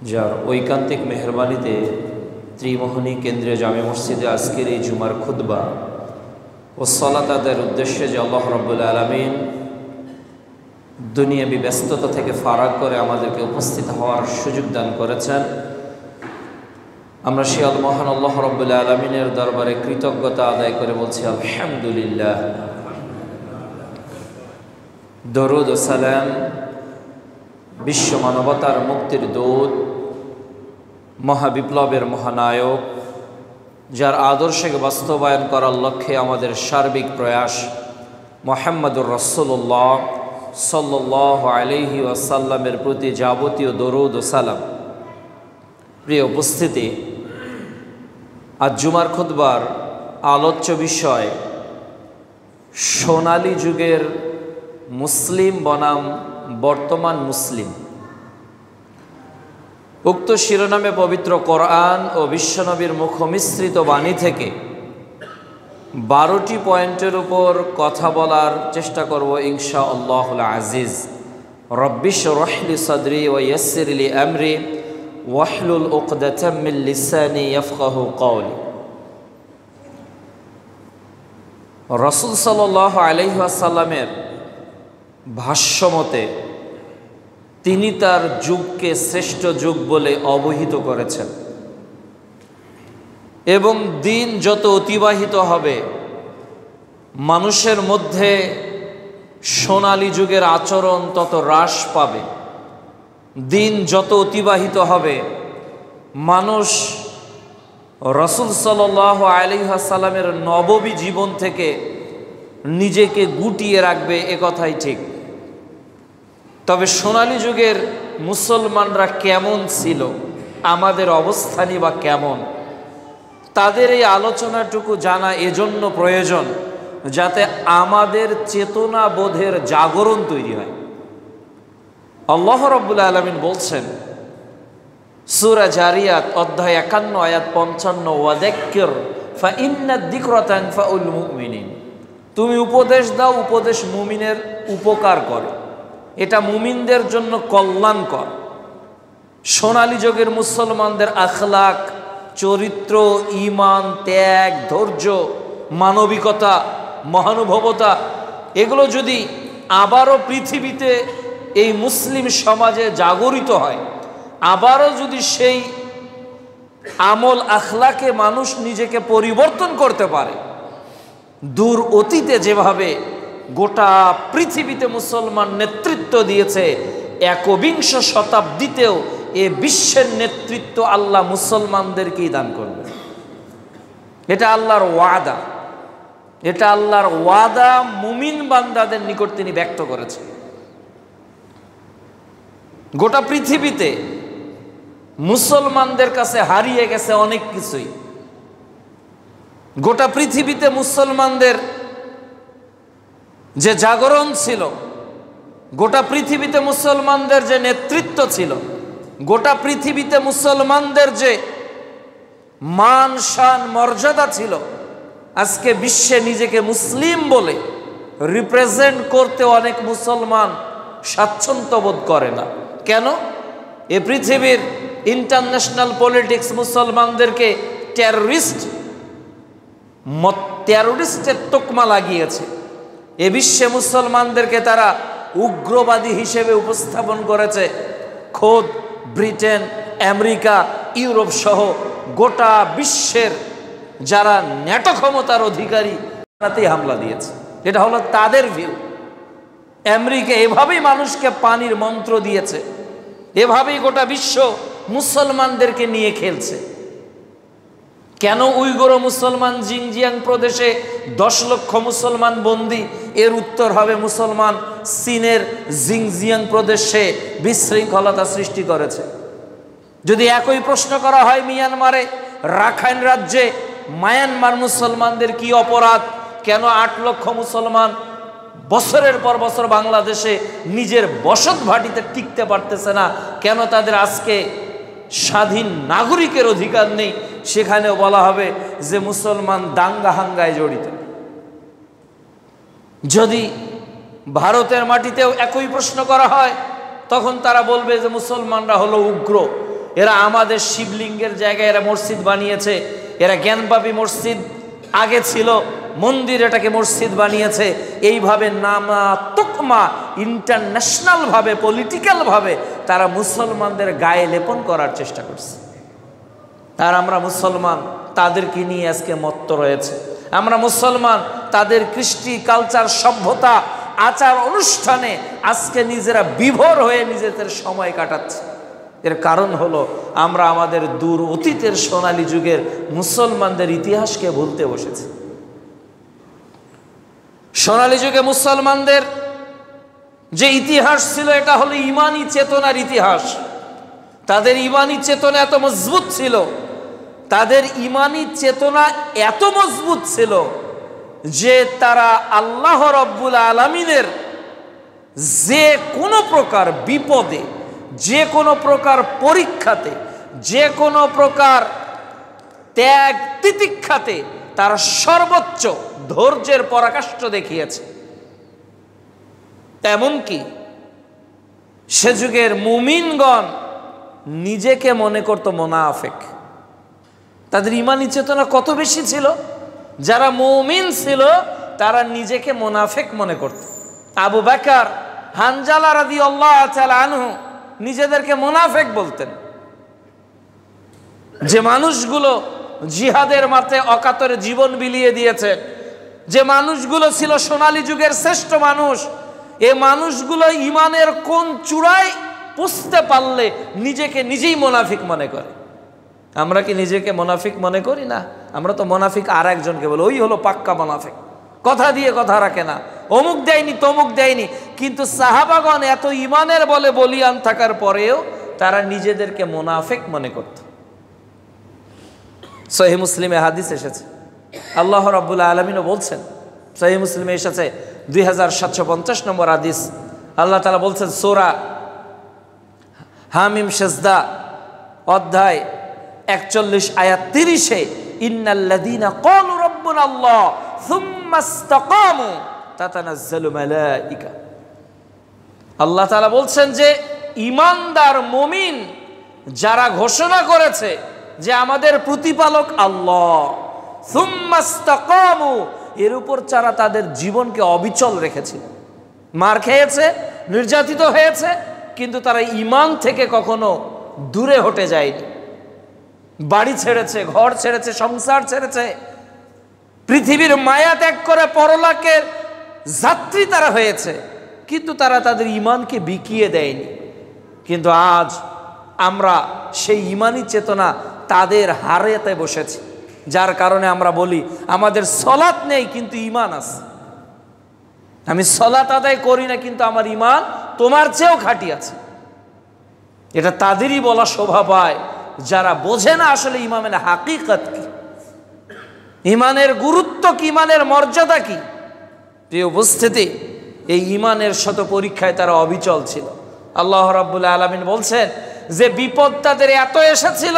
যার ঐকান্তিক মেহরবানিতে ত্রিমোহনী কেন্দ্রীয় জামে মসজিদে আজকের এই জুমার খুতবা ও সালাত আদায়ের উদ্দেশ্যে যে আল্লাহ রাব্বুল আলামিন দুনিয়াবি ব্যস্ততা থেকে ফারাক করে আমাদেরকে উপস্থিত হওয়ার সুযোগ দান করেছেন, আমরা সেই মহান আল্লাহ রাব্বুল আলামিনের দরবারে কৃতজ্ঞতা আদায় করে বলছি আলহামদুলিল্লাহ। দরুদ ও সালাম বিশ্ব মানবতার মুক্তির দূত, মহাবিপ্লবের মহানায়ক, যার আদর্শকে বাস্তবায়ন করার লক্ষ্যে আমাদের সার্বিক প্রয়াস মুহাম্মদুর রাসূলুল্লাহ সাল্লাল্লাহু আলাইহি ওয়াসাল্লামের প্রতি যাবতীয় দরুদ ও সালাম। প্রিয় উপস্থিতি, আজ জুমার খুতবার আলোচ্য বিষয় সোনালী যুগের মুসলিম বনাম বর্তমান মুসলিম। উক্ত শিরোনামে পবিত্র কোরআন ও বিশ্বনবীর মুখমিশ্রিত বাণী থেকে 12টি পয়েন্টের উপর কথা বলার চেষ্টা করব ইনশাআল্লাহুল আজিজ। রব্বি শরহ লি সাদরি ওয়া ইয়াসসির লি আমরি ওয়াহলুল উকদাতাম মিন লিসানি ইয়াফকাহু কওলি। রাসূল সাল্লাল্লাহু আলাইহি ওয়াসাল্লামের ভাষ্যমতে তিনি তার যুগকে শ্রেষ্ঠ যুগ বলে অবহিত করেছেন এবং দিন যত অতিবাহিত হবে মানুষের মধ্যে সোনালী যুগের আচরণ তত হ্রাস পাবে। দিন যত অতিবাহিত হবে মানুষ রাসূল সাল্লাল্লাহু আলাইহি ওয়াসাল্লামের নববী জীবন থেকে নিজেকে গুটিয়ে রাখবে, এ কথাই ঠিক। তবে সোনালী যুগের মুসলমানরা কেমন ছিল, আমাদের অবস্থানই বা কেমন, তাদের এই আলোচনাটুকু জানা এজন্য প্রয়োজন যাতে আমাদের চেতনা বোধের জাগরণ তৈরি হয়। আল্লাহ রাব্বুল আলামিন বলছেন সূরা জারিয়াত অধ্যায় 51 আয়াত 55, ওয়াযাক্কির ফাইন্নাদ যিকরা তানফাউল মুমিনিন। তুমি উপদেশ দাও, উপদেশ মুমিনের উপকার করে, এটা মুমিনদের জন্য কল্যাণকর। সোনালী যুগের মুসলমানদের আখলাক, চরিত্র, ঈমান, ত্যাগ, ধৈর্য, মানবিকতা, মহানুভবতা এগুলো যদি আবারও পৃথিবীতে এই মুসলিম সমাজে জাগরিত হয়, আবারও যদি সেই আমল আখলাকে মানুষ নিজেকে পরিবর্তন করতে পারে, দূর অতীতে যেভাবে গোটা পৃথিবীতে মুসলমান নেতৃত্ব দিয়েছে, একবিংশ শতাব্দীতেও এ বিশ্বের নেতৃত্ব আল্লাহ মুসলমানদেরকেই দান করবে। এটা আল্লাহর ওয়াদা, এটা আল্লাহর ওয়াদা মুমিন বান্দাদের নিকট তিনি ব্যক্ত করেছেন। গোটা পৃথিবীতে মুসলমানদের কাছে হারিয়ে গেছে অনেক কিছুই। গোটা পৃথিবীতে মুসলমানদের যে জাগরণ ছিল, গোটা পৃথিবীতে মুসলমানদের যে নেতৃত্ব ছিল, গোটা পৃথিবীতে মুসলমানদের যে মান শান মর্যাদা ছিল, আজকে বিশ্বে নিজেকে মুসলিম বলে রিপ্রেজেন্ট করতে অনেক মুসলমান স্বাচ্ছন্দ্য বোধ করে না। কেন? এ পৃথিবীর ইন্টারন্যাশনাল পলিটিক্স মুসলমানদেরকে টেররিস্টের তকমা লাগিয়েছে। এ বিশ্বে মুসলমানদেরকে তারা উগ্রবাদী হিসেবে উপস্থাপন করেছে। খোদ ব্রিটেন, আমেরিকা, ইউরোপ সহ গোটা বিশ্বের যারা ন্যাটো ক্ষমতার অধিকারী তাতেই হামলা দিয়েছে। এটা হলো তাদের ভিউ। আমেরিকা এভাবেই মানুষকে পানির মন্ত্র দিয়েছে, এভাবেই গোটা বিশ্ব মুসলমানদেরকে নিয়ে খেলছে। কেন উইগুর মুসলমান জিনজিয়াং প্রদেশে 10 লক্ষ মুসলমান বন্দী? এর উত্তর হবে মুসলমান চীনের জিনজিয়াং প্রদেশে বিশৃঙ্খলতা সৃষ্টি করেছে। যদি একই প্রশ্ন করা হয় মিয়ানমারে, রাখাইন রাজ্যে মায়ানমার মুসলমানদের কি অপরাধ, কেন 8 লক্ষ মুসলমান বছরের পর বছর বাংলাদেশে নিজের বসত ভাটিতে টিকতে পারতেছে না, কেন তাদের আজকে স্বাধীন নাগরিকের অধিকার নেই? সেখানেও বলা হবে যে মুসলমান দাঙ্গা হাঙ্গায় জড়িত। যদি ভারতের মাটিতেও একই প্রশ্ন করা হয় তখন তারা বলবে যে মুসলমানরা হলো উগ্র। এরা আমাদের শিবলিঙ্গের জায়গায় এরা মসজিদ বানিয়েছে, এরা জ্ঞানবাপী মসজিদ আগে ছিল, মন্দির এটাকে মসজিদ বানিয়েছে। এইভাবে নানা তোকমা ইন্টারন্যাশনালভাবে, পলিটিক্যালভাবে তারা মুসলমানদের গায়ে লেপন করার চেষ্টা করছে। আর আমরা মুসলমান তাদেরকে নিয়ে আজকে মত্ত রয়েছে। আমরা মুসলমান তাদের কৃষ্টি, কালচার, সভ্যতা, আচার অনুষ্ঠানে আজকে নিজেরা বিভোর হয়ে নিজেদের সময় কাটাচ্ছে। এর কারণ হলো আমরা আমাদের দূর অতীতের সোনালী যুগের মুসলমানদের ইতিহাসকে ভুলতে বসেছি। সোনালী যুগে মুসলমানদের যে ইতিহাস ছিল এটা হলো ইমানি চেতনার ইতিহাস। তাদের ইমানি চেতনা এত মজবুত ছিল, তাদের ইমানি চেতনা এত মজবুত ছিল যে তারা আল্লাহ রব্বুল আলামিনের যে কোনো প্রকার বিপদে, যে কোনো প্রকার পরীক্ষাতে, যে কোনো প্রকার ত্যাগ তিতিক্ষাতে তারা সর্বোচ্চ ধৈর্যের পরাকাষ্ঠ দেখিয়েছে। এমনকি সে যুগের মুমিনগণ নিজেকে মনে করত মুনাফিক। তাদের ইমানি চেতনা কত বেশি ছিল, যারা মুমিন ছিল তারা নিজেকে মুনাফিক মনে করত। আবু বকর, হানজালা রাদিয়াল্লাহু তাআলা আনহু নিজেদেরকে মুনাফিক বলতেন। যে মানুষগুলো জিহাদের মাঠে অকাতরে জীবন বিলিয়ে দিয়েছে, যে মানুষগুলো ছিল সোনালী যুগের শ্রেষ্ঠ মানুষ, এ মানুষগুলো ইমানের কোন চূড়ায় পৌঁছতে পারলে নিজেকে নিজেই মুনাফিক মনে করে। আমরা কি নিজেকে মুনাফিক মনে করি? না, আমরা তো মুনাফিক আর একজনকে বলি, ওই হলো পাক্কা মুনাফিক, কথা দিয়ে কথা রাখে না, অমুক দেয়নি তমুক দেয়নি। কিন্তু সাহাবাগণ এত ইমানের বলে বলিয়ান থাকার পরেও তারা নিজেদেরকে মুনাফিক মনে করত। সহিহ মুসলিমে হাদিস এসেছে, আল্লাহ রাব্বুল আলামিনও বলছেন, সহিহ মুসলিমে এসেছে 2750 নম্বর হাদিস, আল্লাহ তাআলা বলছেন সূরা হামিম সেজদা অধ্যায় 41 আয়াত 30-এ, ইন্নাল্লাযীনা ক্বালু রাব্বুনাল্লাহ সুম্মা ইসতাকামু তাতানাজ্জালু মালাইকা। আল্লাহ তাআলা বলছেন যে ঈমানদার মুমিন যারা ঘোষণা করেছে যে আমাদের প্রতিপালক আল্লাহ, সুম্মা ইসতাকামু, এর উপর যারা তাদের জীবনকে অবিচল রেখেছিল, মার খেয়েছে, নির্যাতিত হয়েছে, কিন্তু তারা ঈমান থেকে কখনো দূরে হটে যায়নি। বাড়ি ছেড়েছে, ঘর ছেড়েছে, সংসার ছেড়েছে, পৃথিবীর মায়া ত্যাগ করে পরলোকের যাত্রী তারা হয়েছে, কিন্তু তারা তাদের ঈমানকে বিকিয়ে দেয়নি। কিন্তু আজ আমরা সেই ঈমানি চেতনা তাদের হারাতে বসেছি, যার কারণে আমরা বলি আমাদের সলাত নেই কিন্তু ঈমান আছে। আমি সলাত আদায় করি না কিন্তু আমার ঈমান তোমার চেয়েও খাঁটি আছে। এটা তাদেরই বলা শোভা পায় যারা বোঝে না আসলে ঈমানের হাকিকত কি, ঈমানের গুরুত্ব কি, ঈমানের মর্যাদা কি। প্রিয় উপস্থিতি, এই ঈমানের শত পরীক্ষায় তারা অবিচল ছিল। আল্লাহ রাব্বুল আলামিন বলছেন যে বিপদ তাদের এত এসেছিল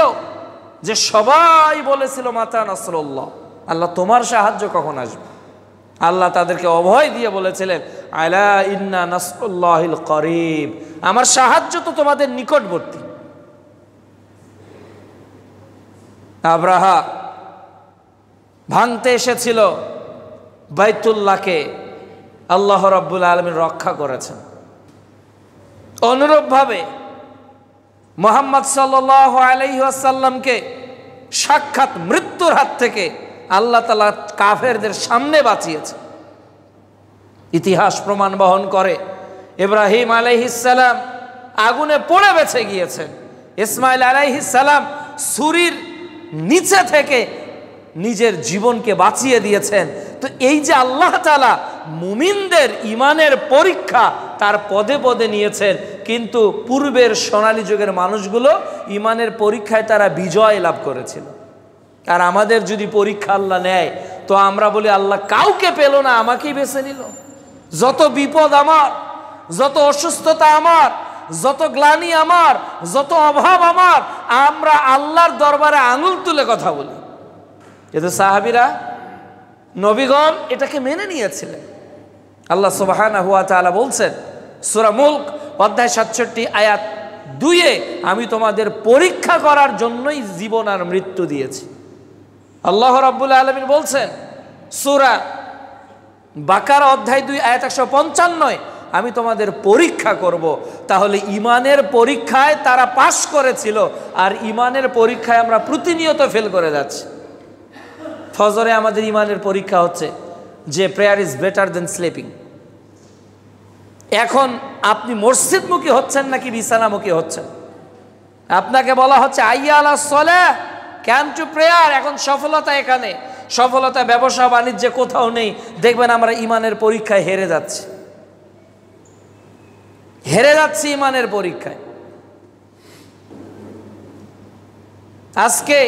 যে সবাই বলেছিল মাতা নাসরুল্লাহ, আল্লাহ তোমার সাহায্য কখন আসবে। আল্লাহ তাদেরকে অভয় দিয়ে বলেছিলেন আলা ইন্না নাসরুল্লাহিল করিব, আমার সাহায্য তো তোমাদের নিকটবর্তী। আব্রাহা ভাঙতে এসেছিল বাইতুল্লাহকে, আল্লাহ রাব্বুল আলামিন রক্ষা করেছেন। অনুরূপভাবে মুহাম্মদ সাল্লাল্লাহু আলাইহি ওয়াসাল্লামকে সাক্ষাৎ মৃত্যুর হাত থেকে আল্লাহ তাআলা কাফেরদের সামনে বাঁচিয়েছে। ইতিহাস প্রমাণ বহন করে ইব্রাহিম আলাইহিস সালাম আগুনে পড়ে বেঁচে গিয়েছেন, ইসমাইল আলাইহিস সালাম ছুরির নিচে থেকে নিজের জীবনকে বাঁচিয়ে দিয়েছেন। তো এই যে আল্লাহ তাআলা মুমিনদের ঈমানের পরীক্ষা তার পদে পদে নিয়েছেন, কিন্তু পূর্বের সোনালী যুগের মানুষগুলো ঈমানের পরীক্ষায় তারা বিজয় লাভ করেছিল। আর আমাদের যদি পরীক্ষা আল্লাহ নেয় তো আমরা বলি আল্লাহ কাউকে পেল না, আমাকেই বেছে নিল। যত বিপদ আমার, যত অসুস্থতা আমার, যত গ্লানি আমার, যত অভাব আমার, আমরা আল্লাহর দরবারে আঙুল তুলে কথা বলি। কিন্তু সাহাবীরা, নবীগণ এটাকে মেনে নিয়েছিলেন। আল্লাহ সুবহানাহু ওয়া তাআলা বলছেন সূরা মুলক অধ্যায় 67 আয়াত দুইয়ে আমি তোমাদের পরীক্ষা করার জন্যই জীবন আর মৃত্যু দিয়েছি। আল্লাহ রাব্বুল আলামিন বলছেন সূরা বাকারা অধ্যায় 2 আয়াত 155, আমি তোমাদের পরীক্ষা করব। তাহলে ইমানের পরীক্ষায় তারা পাশ করেছিল, আর ইমানের পরীক্ষায় আমরা প্রতিনিয়ত ফেল করে যাচ্ছি। ফজরে আমাদের ইমানের পরীক্ষা হচ্ছে যে prayer is better then sleeping. এখন আপনি মসজিদমুখী হচ্ছেন নাকি বিছানামুখী হচ্ছেন? আপনাকে বলা হচ্ছে আইয়া আলাস সালাহ, ক্যাম টু প্রেয়ার। এখন সফলতা এখানে, সফলতা ব্যবসা বাণিজ্যে কোথাও নেই। দেখবেন আমরা ইমানের পরীক্ষায় হেরে যাচ্ছি, হেরে যাচ্ছি ইমানের পরীক্ষায়। আজকে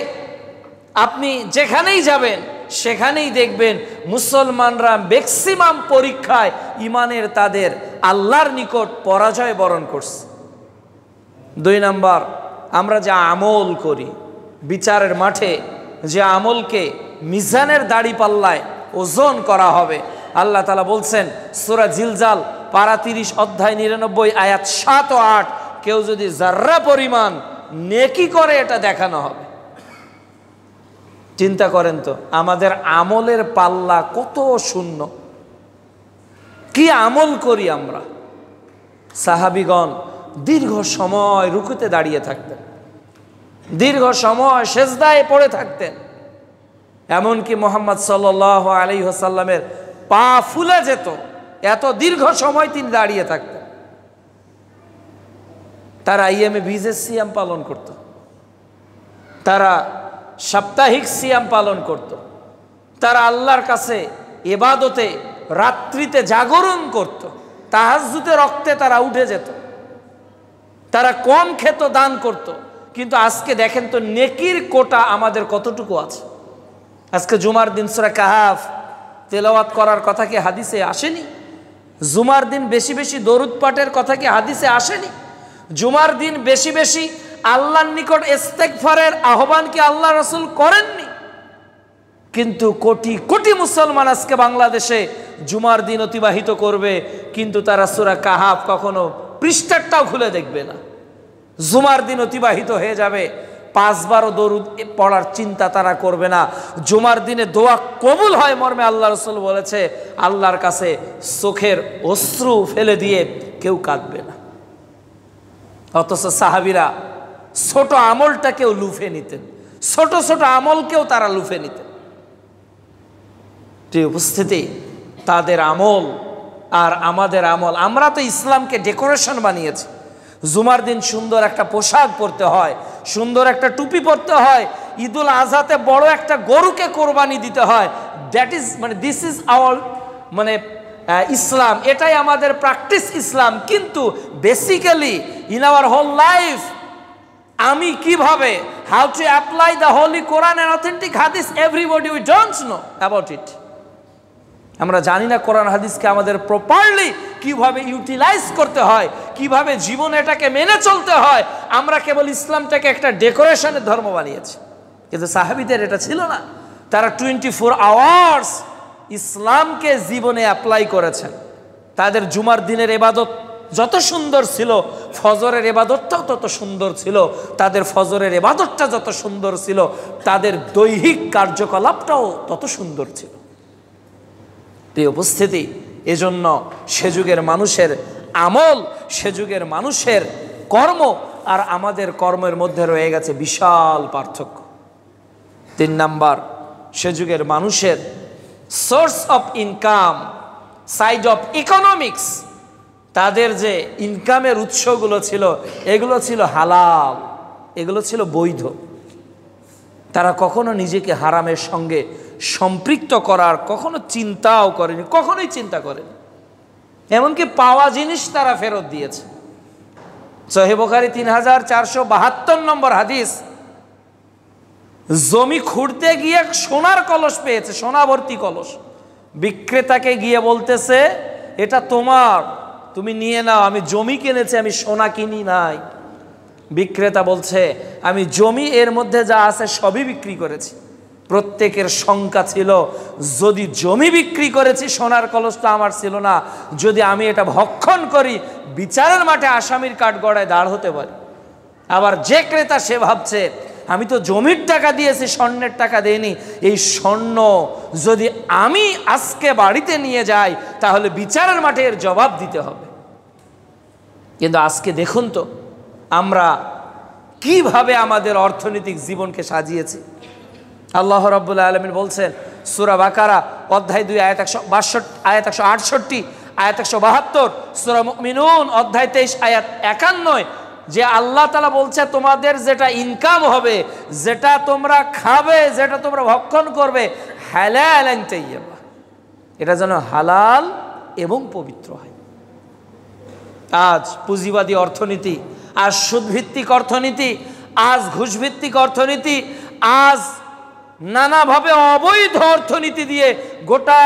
আপনি যেখানেই যাবেন সেখানেই দেখবেন মুসলমানরা ম্যাক্সিমাম পরীক্ষায় ইমানের তাদের আল্লাহর নিকট পরাজয় বরণ করছে। 2 নাম্বার, আমরা যে আমল করি বিচারের মাঠে, যে আমলকে মিজানের দাড়ি পাল্লায় ওজন করা হবে, আল্লাহ তাআলা বলছেন সূরা জিলজাল পারা 30 অধ্যায় 99 আয়াত 7 ও 8, কেউ যদি যার্রা পরিমাণ নেকি করে এটা দেখানো হবে। চিন্তা করেন তো আমাদের আমলের পাল্লা কত শূন্য, কি আমল করি আমরা। সাহাবীগণ দীর্ঘ সময় রুকুতে দাঁড়িয়ে থাকতেন, দীর্ঘ সময় সেজদায় পড়ে থাকতেন, এমনকি মুহাম্মদ সাল্লাল্লাহু আলাইহি ওয়াসাল্লামের পা ফুলে যেত, এত দীর্ঘ সময় তিনি দাঁড়িয়ে থাকতেন। তারা আইএমএ ভিজে সিয়াম পালন করত, তারা সাপ্তাহিক সিয়াম পালন করত, তারা আল্লাহর কাছে ইবাদতে রাত্রিতে জাগরণ করত, তাহাজ্জুদে রক্তে তারা উঠে যেত, তারা কম খেত, দান করত। কিন্তু আজকে দেখেন তো নেকির কোটা আমাদের কতটুকু আছে। আজকে জুমার দিন সূরা কাহাফ তেলাওয়াত করার কথা কি হাদিসে আসেনি? জুমার দিন বেশি বেশি দরুদ পাঠের কথা কি হাদিসে আসেনি? জুমার দিন বেশি বেশি আল্লাহর নিকট ইস্তেগফারের আহ্বান কি আল্লাহ রাসূল করেননি? কিন্তু কোটি কোটি মুসলমান আজকে বাংলাদেশে জুমার দিন অতিবাহিত করবে, কিন্তু তারা সূরা কাহাফ কখনো পৃষ্ঠাটাও খুলে দেখবে না। জুমার দিন অতিবাহিত হয়ে যাবে, 5 বারও দরুদ পড়ার চিন্তা তারা করবে না। জুমার দিনে দোয়া কবুল হয় মর্মে আল্লাহ রাসূল বলেছে, আল্লাহর কাছে চোখের অশ্রু ফেলে দিয়ে কেউ কাঁদবে না। অথচ সাহাবীরা ছোট আমলটাকেও লুফে নিতেন, ছোট ছোট আমলকেও তারা লুফে নিতেন। উপস্থিতি, তাদের আমল আর আমাদের আমল, আমরা তো ইসলামকে ডেকোরেশন বানিয়েছি। জুমার দিন সুন্দর একটা পোশাক পরতে হয়, সুন্দর একটা টুপি পরতে হয়, ঈদুল আজহাতে বড় একটা গরুকে কোরবানি দিতে হয়। That is this is our Islam, এটাই আমাদের প্র্যাকটিস ইসলাম। কিন্তু basically in our whole life আমি কিভাবে how to apply the holy Quran and authentic hadith, everybody we don't know about it. আমরা জানি না কোরআন হাদিসকে আমাদের প্রপারলি কিভাবে ইউটিলাইজ করতে হয়, কিভাবে জীবন এটাকে মেনে চলতে হয়। আমরা কেবল ইসলামটাকে একটা ডেকোরেশনের ধর্ম বানিয়েছি, কিন্তু সাহাবীদের এটা ছিল না। তারা 24 আওয়ার্স ইসলামকে জীবনে অ্যাপ্লাই করেছেন। তাদের জুমার দিনের ইবাদত যত সুন্দর ছিল, ফজরের ইবাদতটাও তত সুন্দর ছিল। তাদের ফজরের ইবাদতটা যত সুন্দর ছিল, তাদের দৈহিক কার্যকলাপটাও তত সুন্দর ছিল। এই উপস্থিতি, এজন্য সে যুগের মানুষের আমল, সে যুগের মানুষের কর্ম আর আমাদের কর্মের মধ্যে রয়ে গেছে বিশাল পার্থক্য। 3 নাম্বার, সে যুগের মানুষের source of income, side of economics, তাদের যে ইনকামের উৎসগুলো ছিল এগুলো ছিল হালাল, এগুলো ছিল বৈধ। তারা কখনো নিজেকে হারামের সঙ্গে সম্পৃক্ত করার কখনো চিন্তাও করেনি, কখনোই চিন্তা করেনি। এমনকি পাওয়া জিনিস তারা ফেরত দিয়েছে। সহিহ বুখারী 3472 নম্বর হাদিস, জমি খুঁড়তে গিয়ে সোনার কলস পেয়েছে, সোনা ভর্তি কলস। বিক্রেতাকে গিয়ে বলতেছে এটা তোমার, তুমি নিয়ে নাও, আমি জমি কিনেছি, আমি সোনা কিনি নাই। বিক্রেতা বলছে আমি জমি এর মধ্যে যা আছে সবই বিক্রি করেছি। প্রত্যেকের শঙ্কা ছিল, যদি জমি বিক্রি করেছি, সোনার কলসটা আমার ছিল না, যদি আমি এটা ভক্ষণ করি বিচারের মাঠে আসামির কাঠগড়ায় দাঁড় হতে পারি। আবার যে ক্রেতা সে ভাবছে আমি তো জমির টাকা দিয়েছি, স্বর্ণের টাকা দেইনি, এই স্বর্ণ যদি আমি আজকে বাড়িতে নিয়ে যাই তাহলে বিচারের মাঠে এর জবাব দিতে হবে। কিন্তু আজকে দেখুন তো আমরা কিভাবে আমাদের অর্থনৈতিক জীবনকে সাজিয়েছি। আল্লাহ রাব্বুল আলামিন বলছেন সূরা বাকারা অধ্যায় 2 আয়াত 168, আয়াত 172, সূরা মুমিনুন অধ্যায় 23 আয়াত 51, যে আল্লাহ তাআলা বলছে তোমাদের যেটা ইনকাম হবে, যেটা তোমরা খাবে, যেটা তোমরা ভক্ষণ করবে, হালালান তাইয়্যিবা, এটা যেন হালাল এবং পবিত্র হয়। আজ পুঁজিবাদী অর্থনীতি, আজ সুদভিত্তিক অর্থনীতি, আজ ঘুষভিত্তিক অর্থনীতি, আজ নানাভাবে অবৈধ অর্থনীতি দিয়ে গোটা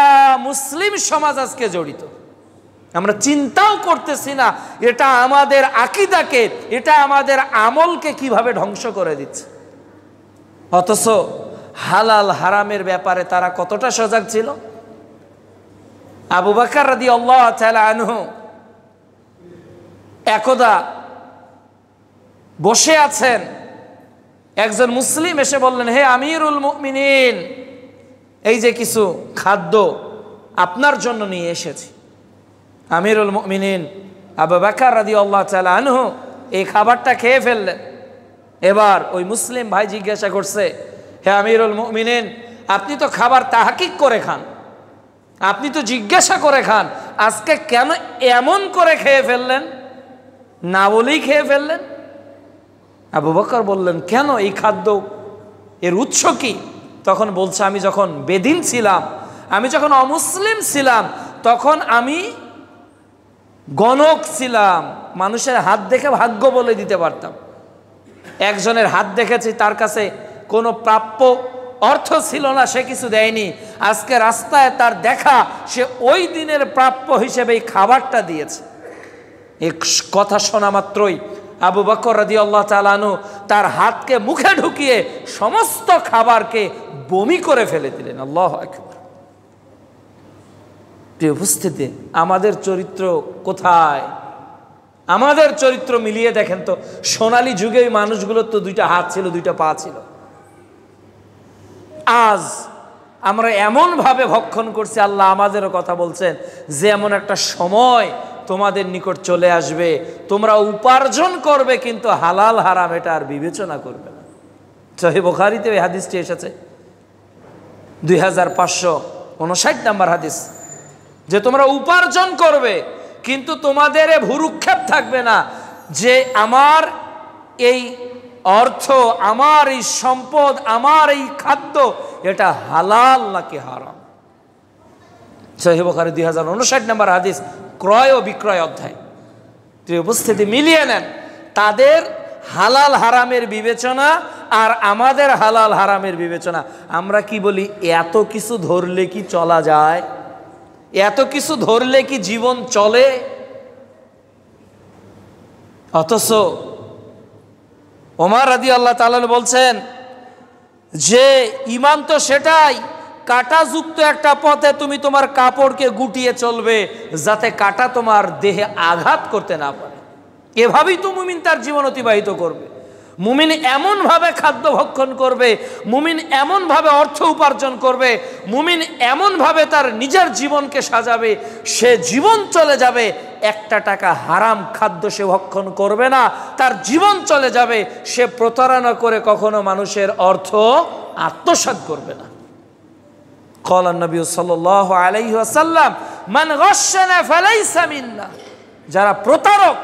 মুসলিম সমাজ আজকে জড়িত। আমরা চিন্তাও করতেছি না এটা আমাদের আকীদাকে, এটা আমাদের আমলকে কিভাবে ধ্বংস করে দিচ্ছে। অথচ হালাল হারামের ব্যাপারে তারা কতটা সজাগ ছিল। আবু বকর রাদিয়াল্লাহু তাআলা আনহু একদা বসে আছেন, একজন মুসলিম এসে বললেন, হে আমিরুল মুমিনিন, এই যে কিছু খাদ্য আপনার জন্য নিয়ে এসেছি। আমিরুল মুমিনিন আবু বকর রাদিয়াল্লাহু তাআলা আনহু এই খাবারটা খেয়ে ফেললেন। এবার ওই মুসলিম ভাই জিজ্ঞাসা করছে, হে আমিরুল মুমিনিন, আপনি তো খাবার তাহকিক করে খান, আপনি তো জিজ্ঞাসা করে খান, আজকে কেন এমন করে খেয়ে ফেললেন, না বলেই খেয়ে ফেললেন? আবু বকর বললেন, কেন, এই খাদ্য এর উৎস কি? তখন বলছে, আমি যখন বেদিন ছিলাম, আমি যখন অমুসলিম ছিলাম, তখন আমি গণক ছিলাম, মানুষের হাত দেখে ভাগ্য বলে দিতে পারতাম। একজনের হাত দেখেছি, তার কাছে কোনো প্রাপ্য অর্থ ছিল না, সে কিছু দেয়নি, আজকে রাস্তায় তার দেখা, সে ওই দিনের প্রাপ্য হিসেবে এই খাবারটা দিয়েছে। এই কথা শোনা মাত্রই আবু বকর রাদিয়াল্লাহু তাআলা আনহু তার হাতকে মুখে ঢুকিয়ে সমস্ত খাবারকে বমি করে ফেলে দিলেন। আল্লাহু আকবার। প্রিয় উপস্থিতি, আমাদের চরিত্র কোথায়? আমাদের চরিত্র মিলিয়ে দেখেন তো, সোনালী যুগে ওই মানুষগুলোর তো 2টা হাত ছিল, 2টা পা ছিল। আজ আমরা এমনভাবে ভক্ষণ করছি, আল্লাহ আমাদেরও কথা বলছেন যে এমন একটা সময় তোমাদের নিকট চলে আসবে, তোমরা উপার্জন করবে কিন্তু হালাল হারাম এটা আর বিবেচনা করবে না। সহিহ বুখারীতে এই হাদিসটি এসেছে, 2559 নম্বর হাদিস, যে তোমরা উপার্জন করবে কিন্তু তোমাদের ভুরুক্ষেপ থাকবে না যে আমার এই অর্থ, আমার এই সম্পদ, আমার এই খাদ্য এটা হালাল নাকি হারাম। সহিহ বুখারী 2059 নম্বর হাদিস, ক্রয় ও বিক্রয় অধ্যায়। উপস্থিতি মিলিয়ে নেন, তাদের হালাল হারামের বিবেচনা আর আমাদের হালাল হারামের বিবেচনা। আমরা কি বলি, এত কিছু ধরলে কি চলা যায়, এত কিছু ধরলে কি জীবন চলে? অথচ ওমর রাদিয়াল্লাহু তাআলা বলছেন যে ঈমান তো সেটাই, কাঁটাযুক্ত একটা পথে তুমি তোমার কাপড়কে গুটিয়ে চলবে যাতে কাঁটা তোমার দেহে আঘাত করতে না পারে। এভাবেই তো মুমিন তার জীবন অতিবাহিত করবে। মুমিন এমনভাবে খাদ্য ভক্ষণ করবে, মুমিন এমনভাবে অর্থ উপার্জন করবে, মুমিন এমনভাবে তার নিজের জীবনকে সাজাবে, সে জীবন চলে যাবে, 1 টাকা হারাম খাদ্য সে ভক্ষণ করবে না, তার জীবন চলে যাবে, সে প্রতারণা করে কখনো মানুষের অর্থ আত্মসাৎ করবে না। قال النبي صلى الله عليه وسلم من غشنا فليس منا, যারা প্রতারক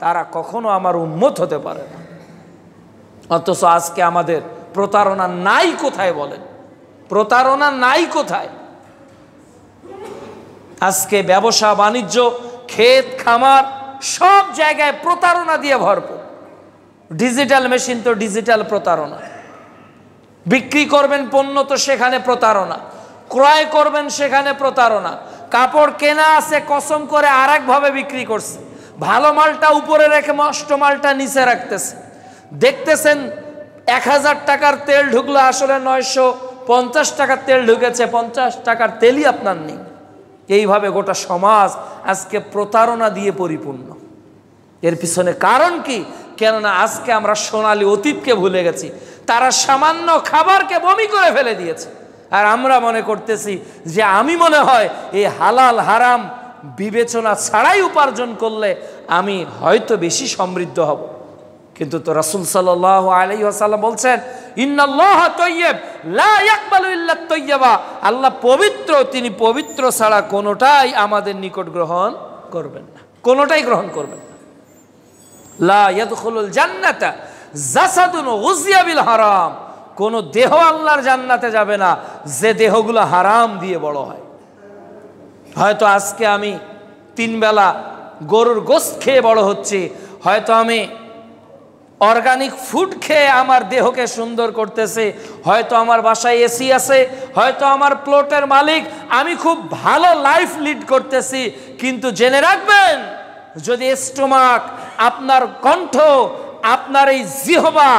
তারা কখনো আমার উম্মত হতে পারে না। অথচ আজকে আমাদের প্রতারণা নাই কোথায় বলেন, প্রতারণা নাই কোথায়? আজকে ব্যবসা বাণিজ্য, ক্ষেত খামার সব জায়গায় প্রতারণা দিয়ে ভরপুর। ডিজিটাল মেশিন তো ডিজিটাল প্রতারণা, বিক্রি করবেন পণ্য তো সেখানে প্রতারণা, ক্রয় করবেন সেখানে প্রতারণা, কাপড় কেনা আছে কসম করে আরেকভাবে বিক্রি করছে, ভালো মালটা উপরে রেখে নষ্ট মালটা নিচে রাখতেছে। দেখতেছেন 1000 টাকার তেল ঢুকলো, আসলে 950 টাকার তেল ঢুকেছে, 50 টাকার তেলই আপনার নেই। এইভাবে গোটা সমাজ আজকে প্রতারণা দিয়ে পরিপূর্ণ। এর পিছনে কারণ কি? কেননা আজকে আমরা সোনালী অতীতকে ভুলে গেছি। তারা সামান্য খাবারকে বমি করে ফেলে দিয়েছে, আর আমরা মনে করতেছি যে আমি মনে হয় এই হালাল হারাম বিবেচনা ছাড়াই উপার্জন করলে আমি হয়তো বেশি সমৃদ্ধ হব। কিন্তু তো রাসূল সাল্লাল্লাহু আলাইহি ওয়াসাল্লাম বলছেন, ইন্নাল্লাহা তাইয়্যিব লা ইয়াকবালু ইল্লা তাইয়্যিবা, আল্লাহ পবিত্র, তিনি পবিত্র ছাড়া কোনোটাই আমাদের নিকট গ্রহণ করবেন না, কোনোটাই গ্রহণ করবেন না। লা ইয়াদখুলুল জান্নাতা জাসাদুন গুযিয়া বিল হারাম, কোন দেহ আল্লাহর জান্নাতে যাবে না যে দেহগুলো হারাম দিয়ে বড় হয়। হয়তো আজকে আমি 3 বেলা গরুর গোশত খেয়ে বড় হচ্ছি, হয়তো আমি অর্গানিক ফুড খেয়ে আমার দেহকে সুন্দর করতেছে, হয়তো আমার বাসায় এসি আছে, হয়তো আমার প্লটের মালিক, আমি খুব ভালো লাইফ লিড করতেছি। কিন্তু জেনে রাখবেন, যদি স্টোমাক, আপনার কণ্ঠ, আপনার এই জিহবা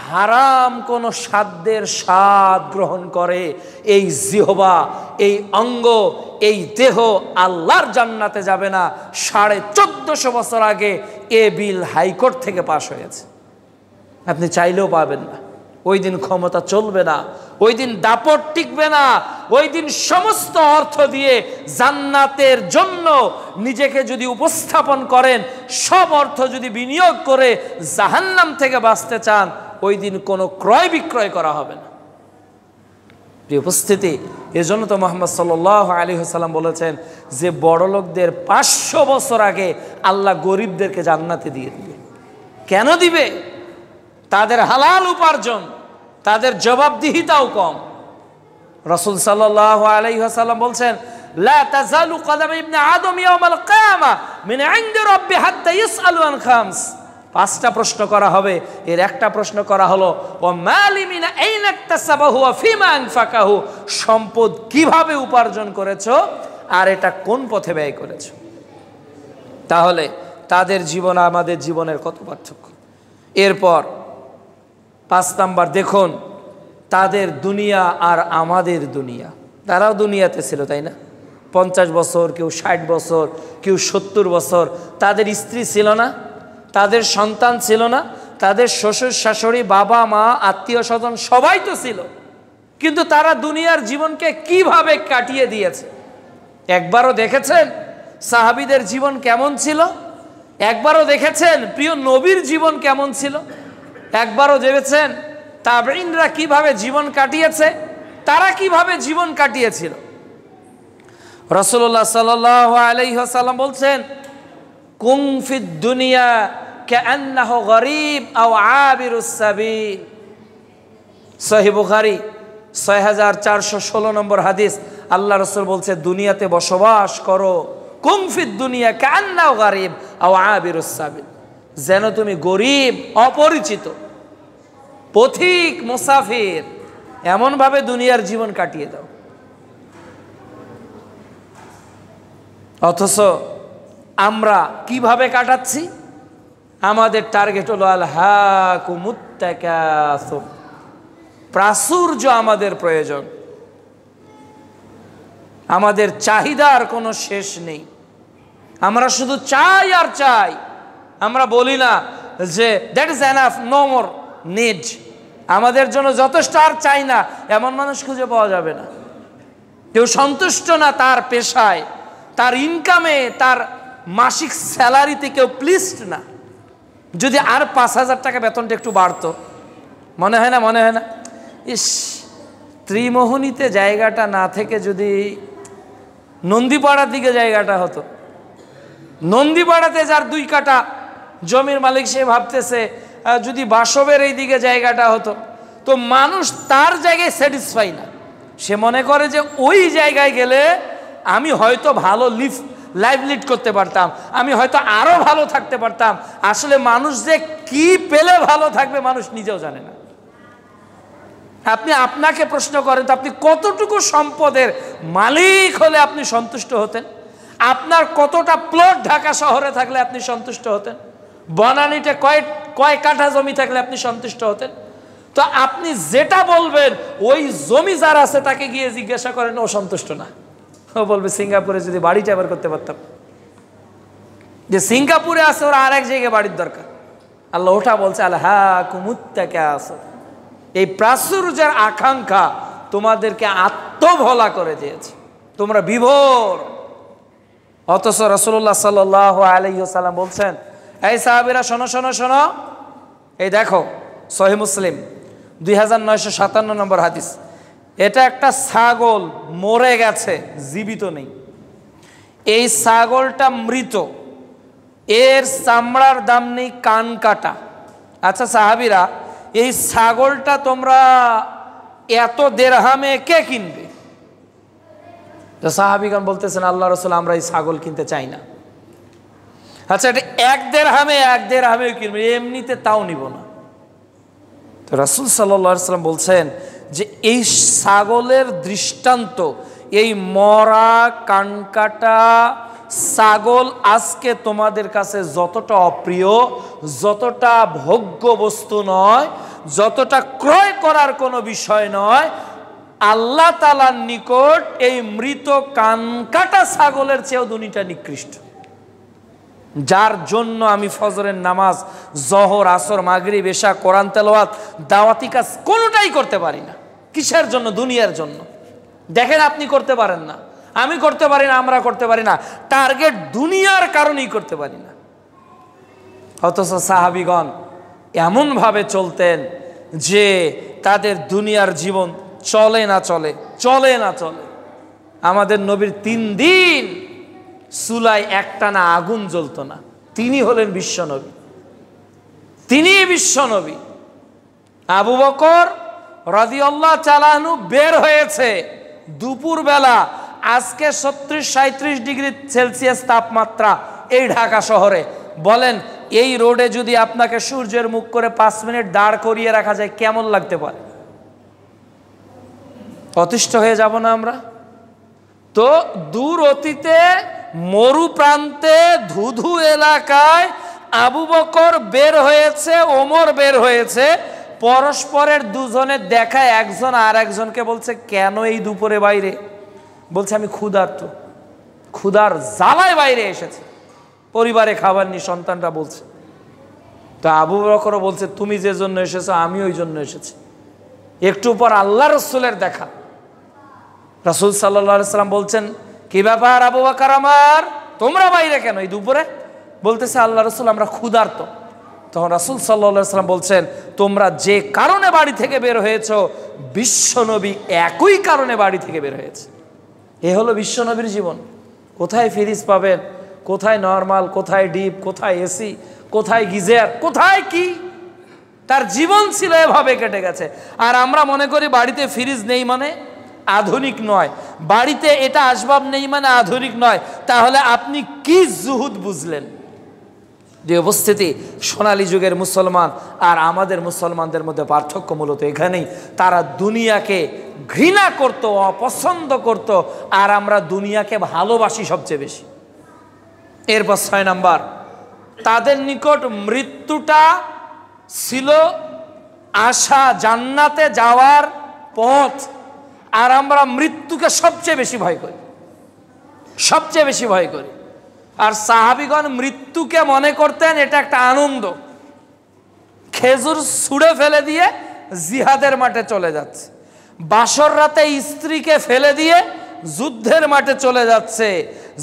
হারাম কোন খাদ্যের স্বাদ গ্রহণ করে, এই জিহবা, এই অঙ্গ, এই দেহ আল্লাহর জান্নাতে যাবে না। 1450 বছর আগে এ বিল হাইকোর্ট থেকে পাশ হয়েছে, আপনি চাইলেও পাবেন না। ওই দিন ক্ষমতা চলবে না, ওই দিন দাপট টিকবে না, ওই দিন সমস্ত অর্থ দিয়ে জান্নাতের জন্য নিজেকে যদি উপস্থাপন করেন, সব অর্থ যদি বিনিয়োগ করে জাহান্নাম থেকে বাঁচতে চান, ওই দিন কোনো ক্রয় বিক্রয় করা হবে না। প্রিয় উপস্থিতি, এজন্য তো মুহাম্মদ সাল্লাল্লাহু আলাইহি ওয়াসাল্লাম বলেছেন যে বড়লোকদের 500 বছর আগে আল্লাহ গরিবদেরকে জান্নাতে দিয়ে দিবে। কেন দিবে? তাদের হালাল উপার্জন, তাদের জবাবদিহিতাও কম। রাসূল সাল্লাল্লাহু আলাইহি ওয়াসাল্লাম বলছেন, লা তাজালু কদাম ইবনে আদম ইয়াউমাল কিয়ামা মিন ইনদি রাব্বি হাত্তা ইসআলু আন খামস। 5টা প্রশ্ন করা হবে, এর একটা প্রশ্ন করা হলো ওয়া মালি মিন আইনা ইকতাসাবাহু ওয়া ফিমা আনফাকাহু, সম্পদ কিভাবে উপার্জন করেছো আর এটা কোন পথে ব্যয় করেছো। তাহলে তাদের জীবন আমাদের জীবনের কত পার্থক্য। এরপর 5 নাম্বার, দেখুন তাদের দুনিয়া আর আমাদের দুনিয়া। তারাও দুনিয়াতে ছিল, তাই না? 50 বছর, কেউ 60 বছর, কেউ 70 বছর। তাদের স্ত্রী ছিল না, তাদের সন্তান ছিল না, তাদের শ্বশুর শাশুড়ি, বাবা মা, আত্মীয় স্বজন সবাই তো ছিল। কিন্তু তারা দুনিয়ার জীবনকে কিভাবে কাটিয়ে দিয়েছে। একবারও দেখেছেন সাহাবীদের জীবন কেমন ছিল? একবারও দেখেছেন প্রিয় নবীর জীবন কেমন ছিল? একবারও ভেবেছেন তাবেঈনরা কিভাবে জীবন কাটিয়েছে? তারা কিভাবে জীবন কাটিয়েছিল? রাসূলুল্লাহ সাল্লাল্লাহু আলাইহি ওয়াসাল্লাম বলছেন, কুন ফিদ দুনিয়া কাআন্নাহু গরীব আও আবিরুস সাবিল। সহিহ বুখারী 6416 নম্বর হাদিস। আল্লাহ রাসূল বলছে, দুনিয়াতে বসবাস করো, কুন ফিদ দুনিয়া কাআন্নাহু গরীব আও আবিরুস সাবিল, যেন তুমি গরীব, অপরিচিত, পথিক, মুসাফির, এমনভাবে দুনিয়ার জীবন কাটিয়ে দাও। অথচ আমরা কিভাবে কাটাচ্ছি? আমাদের টার্গেট হলো আলহাকুমুত তাকাসুর, প্রাচুর্য আমাদের প্রয়োজন। আমাদের চাহিদার কোনো শেষ নেই, আমরা শুধু চাই আর চাই। আমরা বলি না যে that is enough, no more need, আমাদের জন্য যথেষ্ট, আর চাই না, এমন মানুষ খুঁজে পাওয়া যাবে না। কেউ সন্তুষ্ট না তার পেশায়, তার ইনকামে, তার মাসিক স্যালারিতে কেউ প্লিজড না। যদি আর 5000 টাকা বেতনটা একটু বাড়তো, মনে হয় না? মনে হয় না? ইস, ত্রিমোহনীতে জায়গাটা না থেকে যদি নন্দীপাড়ার দিকে জায়গাটা হতো, নন্দীপাড়াতে যার 2 কাঠা জমির মালিক, সে ভাবতেছে যদি বাসবের এই দিকে জায়গাটা হতো। তো মানুষ তার জায়গায় স্যাটিসফাই না, সে মনে করে যে ওই জায়গায় গেলে আমি হয়তো ভালো লাইফ লিড করতে পারতাম, আমি হয়তো আরো ভালো থাকতে পারতাম। আসলে মানুষ যে কি পেলে ভালো থাকবে মানুষ নিজেও জানে না। আপনি আপনাকে প্রশ্ন করেন তো, আপনি কতটুকু সম্পদের মালিক হলে আপনি সন্তুষ্ট হতেন? আপনার কতটা প্লট ঢাকা শহরে থাকলে আপনি সন্তুষ্ট হতেন? বনানীতে কয় কাঠা জমি থাকলে আপনি সন্তুষ্ট হতেন? তো আপনি যেটা বলবেন, ওই জমি যার আছে তাকে গিয়ে জিজ্ঞাসা করেন, ও সন্তুষ্ট না। ও বলবে সিঙ্গাপুরে যদি বাড়িটা এবার করতে পারতাম। যে সিঙ্গাপুরে আছে ওর আর এক জায়গায় বাড়ির দরকার। আল্লাহ ওটা বলছে আলহাকুমুত্তাকাসুর, এই প্রাচুর্যের আকাঙ্ক্ষা তোমাদেরকে আত্মভোলা করে দিয়েছে, তোমরা বিভোর। অথচ রাসূলুল্লাহ সাল্লাল্লাহু আলাইহি ওয়াসাল্লাম বলছেন, এই সাহাবীরা শোনো শোনো শোনো, এই দেখো সহিহ মুসলিম 2957 নম্বর হাদিস, এটা একটা ছাগল মরে গেছে, জীবিত নেই। এই ছাগলটা মৃত, এর চামড়ার দাম নেই কান কাটা। আচ্ছা সাহাবীরা, এই ছাগলটা তোমরা এত দেরহামে কে কিনবে? তো সাহাবীগণ বলতেছেন, আল্লাহ রাসূল আমরা এই ছাগল কিনতে চাই না। আচ্ছা এটা এক দেরহামে কিনবে, এমনিতে তাও নিব না। তো রাসূল সাল্লাল্লাহু আলাইহি ওয়াসাল্লাম বলছেন যে এই ছাগলের দৃষ্টান্ত, এই মরা কানকাটা ছাগল আজকে তোমাদের কাছে যতটা অপ্রিয়, যতটা ভোগ্য বস্তু নয়, যতটা ক্রয় করার কোনো বিষয় নয়, আল্লাহ তাআলার নিকট এই মৃত কানকাটা ছাগলের চেয়েও দুনিয়াটা নিকৃষ্ট। যার জন্য আমি ফজরের নামাজ, জোহর, আসর, মাগরিব, এশা, কোরআন তেলাওয়াত, দাওয়াতি কাজ কোনোটাই করতে পারি না। কিসের জন্য? দুনিয়ার জন্য। দেখেন আপনি করতে পারেন না, আমি করতে পারি না, আমরা করতে পারি না, টার্গেট দুনিয়ার কারণেই করতে পারি না। অথচ সাহাবীগণ এমনভাবে চলতেন যে তাদের দুনিয়ার জীবন চলে না চলে, চলে না চলে। আমাদের নবীর 3 দিন চুলায় একটানা আগুন জ্বলতো না। তিনি হলেন বিশ্বনবী, তিনি বিশ্বনবী। আবু বকর রাদিয়াল্লাহু তাআলা আনহু বের হয়েছে দুপুরবেলা, আজকে 36-37 ডিগ্রি সেলসিয়াস তাপমাত্রা এই ঢাকা শহরে। বলেন এই রোডে যদি আপনাকে সূর্যের মুখ করে 5 মিনিট দাঁড় করিয়ে রাখা যায়, কেমন লাগতে পারে? অতিষ্ঠ হয়ে যাব না আমরা? তো দূর অতীতে মরু প্রান্তে ধুধু এলাকায় আবু বকর বের হয়েছে, ওমর বের হয়েছে, পরস্পরের দুজনের দেখায় একজন আর একজনকে বলছে, কেন এই দুপুরে বাইরে? বলছে আমি ক্ষুধার্ত, ক্ষুধার জ্বালায় বাইরে এসেছে, পরিবারে খাবার নি, সন্তানরা বলছে। তো আবু বকরও বলছে, তুমি যে জন্য এসেছো আমি ওই জন্য এসেছি। একটু পর আল্লাহ রসুলের দেখা, রাসূল সাল্লাল্লাহু আলাইহি ওয়াসাল্লাম বলছেন, কি ব্যাপার আবু বকর আমার, তোমরা বাইরে কেন এই দুপুরে? বলতেছে আল্লাহ রসুল আমরা ক্ষুধার্ত। তখন রাসূল সাল্লাল্লাহু আলাইহি ওয়াসাল্লাম বলছেন, তোমরা যে কারণে বাড়ি থেকে বের হয়েছো, বিশ্বনবী একই কারণে বাড়ি থেকে বের হয়েছে। এ হলো বিশ্বনবীর জীবন। কোথায় ফ্রিজ পাবেন, কোথায় নরমাল, কোথায় ডিপ, কোথায় এসি, কোথায় গিজার, কোথায় কি? তার জীবন ছিল এভাবে কেটে গেছে। আর আমরা মনে করি বাড়িতে ফ্রিজ নেই মানে আধুনিক নয়, বাড়িতে এটা আসবাব নেই মানে আধুনিক নয়। তাহলে আপনি কি জুহুদ বুঝলেন? যে উপস্থিতি, সোনালী যুগের মুসলমান আর আমাদের মুসলমানদের মধ্যে পার্থক্য মূলত এখানেই। তারা দুনিয়াকে ঘৃণা করত, অপছন্দ করত, আর আমরা দুনিয়াকে ভালোবাসি সবচেয়ে বেশি। এরপর 6 নাম্বার, তাদের নিকট মৃত্যুটা ছিল আশা, জান্নাতে যাওয়ার পথ, আর আমরা মৃত্যুকে সবচেয়ে বেশি ভয় করি, সবচেয়ে বেশি ভয় করি। আর সাহাবীগণ মৃত্যুকে মনে করতেন এটা একটা আনন্দ। খেজুর ছুঁড়ে ফেলে দিয়ে জিহাদের মাঠে চলে যাচ্ছে, বাসর রাতে স্ত্রীকে ফেলে দিয়ে যুদ্ধের মাঠে চলে যাচ্ছে।